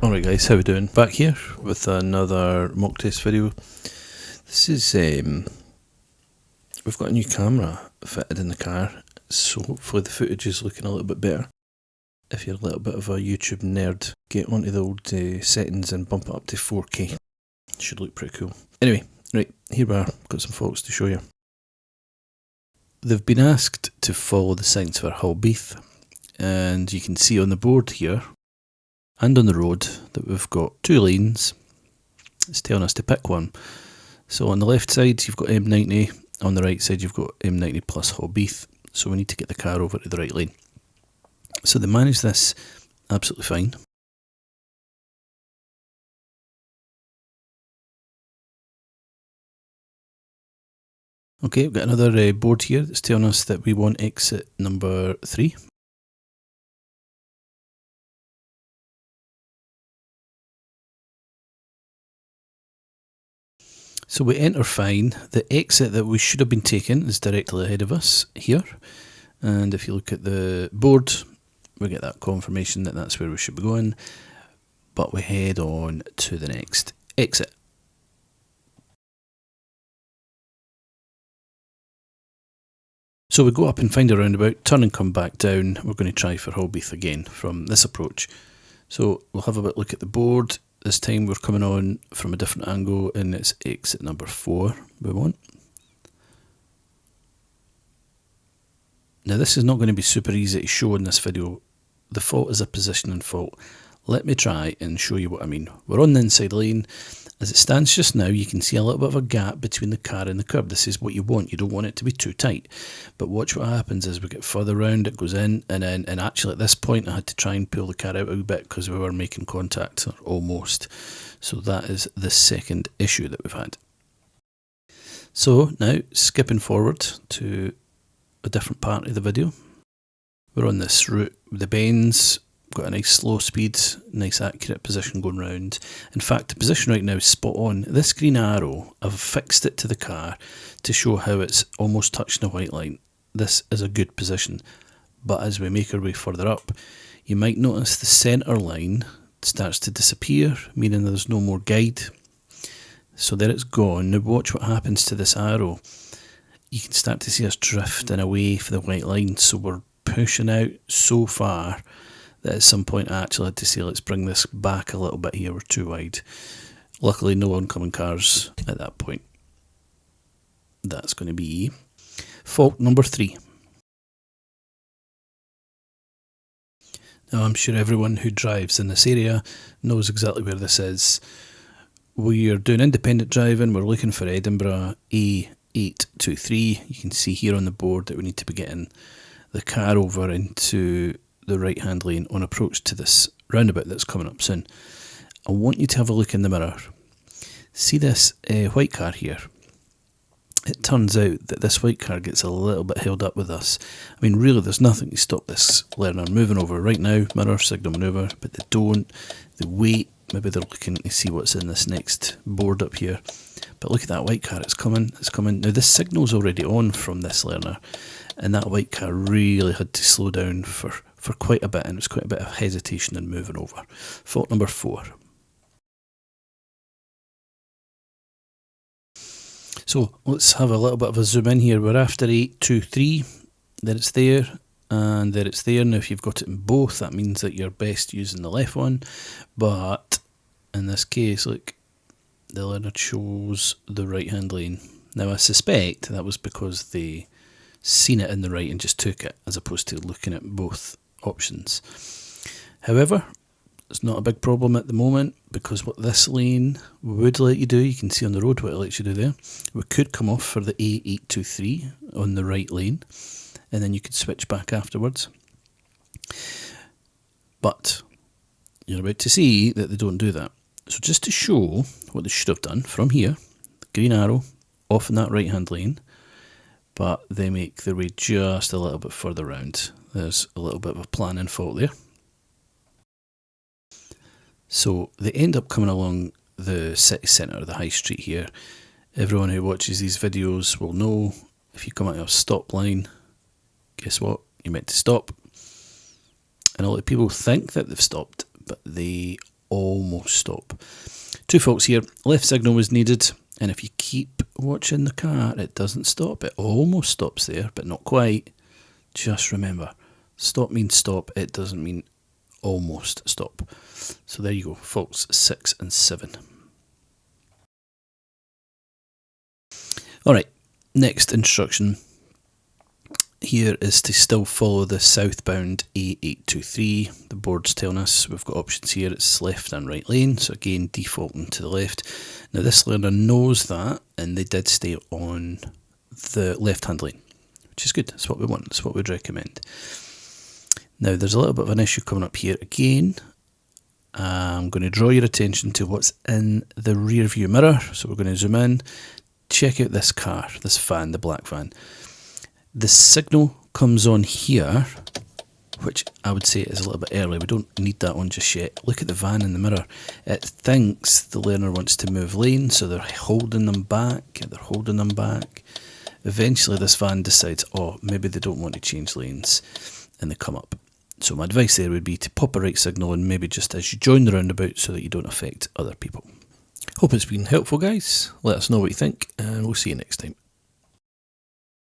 Alright guys, how we doing? Back here with another mock test video. This is, we've got a new camera fitted in the car, so hopefully the footage is looking a little bit better. If you're a little bit of a YouTube nerd, get onto the old settings and bump it up to 4K. Should look pretty cool. Anyway, right, here we are, got some photos to show you. They've been asked to follow the signs for Hull Beath, and you can see on the board here and on the road that we've got two lanes. It's telling us to pick one. So on the left side you've got M90, on the right side you've got M90 plus Hull Beath, so we need to get the car over to the right lane. So they managed this absolutely fine. Okay, we've got another board here that's telling us that we want exit number 3. So we enter fine. The exit that we should have been taking is directly ahead of us here. And if you look at the board, we get that confirmation that that's where we should be going. But we head on to the next exit. So we go up and find a roundabout, turn and come back down. We're going to try for Hull Beath again from this approach. So we'll have a bit look at the board. This time we're coming on from a different angle and it's exit number 4 we want. Now this is not going to be super easy to show in this video. The fault is a positioning fault. Let me try and show you what I mean. We're on the inside lane. As it stands just now, you can see a little bit of a gap between the car and the curb. This is what you want. You don't want it to be too tight. But watch what happens as we get further round, it goes in, and actually at this point I had to try and pull the car out a wee bit because we were making contact, or almost. So that is the second issue that we've had. So now, skipping forward to a different part of the video. We're on this route with the bends. Got a nice slow speed, nice accurate position going round. In fact, the position right now is spot on. This green arrow, I've fixed it to the car to show how it's almost touching the white line. This is a good position. But as we make our way further up, you might notice the centre line starts to disappear, meaning there's no more guide. So there it's gone. Now watch what happens to this arrow. You can start to see us drifting away for the white line. So we're pushing out so far that at some point I actually had to say, let's bring this back a little bit here, we're too wide. Luckily no oncoming cars at that point. That's going to be fault number 3. Now I'm sure everyone who drives in this area knows exactly where this is. We're doing independent driving, we're looking for Edinburgh A823. You can see here on the board that we need to be getting the car over into the right hand lane on approach to this roundabout that's coming up soon. I want you to have a look in the mirror. See this white car here? It turns out that this white car gets a little bit held up with us. I mean really there's nothing to stop this learner moving over right now, mirror, signal manoeuvre, but they don't. They wait, maybe they're looking to see what's in this next board up here. But look at that white car, it's coming, it's coming. Now this signal's already on from this learner, and that white car really had to slow down for quite a bit, and it was quite a bit of hesitation in moving over. Fault number 4. So let's have a little bit of a zoom in here. We're after 823, there it's there, and there it's there. Now if you've got it in both, that means that you're best using the left one, but in this case, look, the learner chose the right hand lane. Now I suspect that was because they seen it in the right and just took it, as opposed to looking at both options. However, it's not a big problem at the moment, because what this lane would let you do, you can see on the road what it lets you do there. We could come off for the A823 on the right lane, and then you could switch back afterwards. But you're about to see that they don't do that. So just to show what they should have done, from here, the green arrow off in that right hand lane, but they make their way just a little bit further round. There's a little bit of a planning fault there. So they end up coming along the city centre, the high street here. Everyone who watches these videos will know if you come out of a stop line, guess what? You're meant to stop. And a lot of people think that they've stopped, but they almost stop. Two faults here. Left signal was needed, and if you keep watching the car, it doesn't stop. It almost stops there, but not quite. Just remember, stop means stop. It doesn't mean almost stop. So there you go, faults 6 and 7. Alright, next instruction here is to still follow the southbound A823. The board's telling us we've got options here, it's left and right lane, so again defaulting to the left. Now this learner knows that, and they did stay on the left hand lane, which is good. That's what we want, that's what we'd recommend. Now there's a little bit of an issue coming up here again. I'm going to draw your attention to what's in the rear view mirror, so we're going to zoom in. Check out this car, this van, the black van. The signal comes on here, which I would say is a little bit early. We don't need that one just yet. Look at the van in the mirror. It thinks the learner wants to move lane, so they're holding them back. Eventually this van decides, oh, maybe they don't want to change lanes, and they come up. So my advice there would be to pop a right signal and maybe just as you join the roundabout so that you don't affect other people. Hope it's been helpful, guys. Let us know what you think, and we'll see you next time.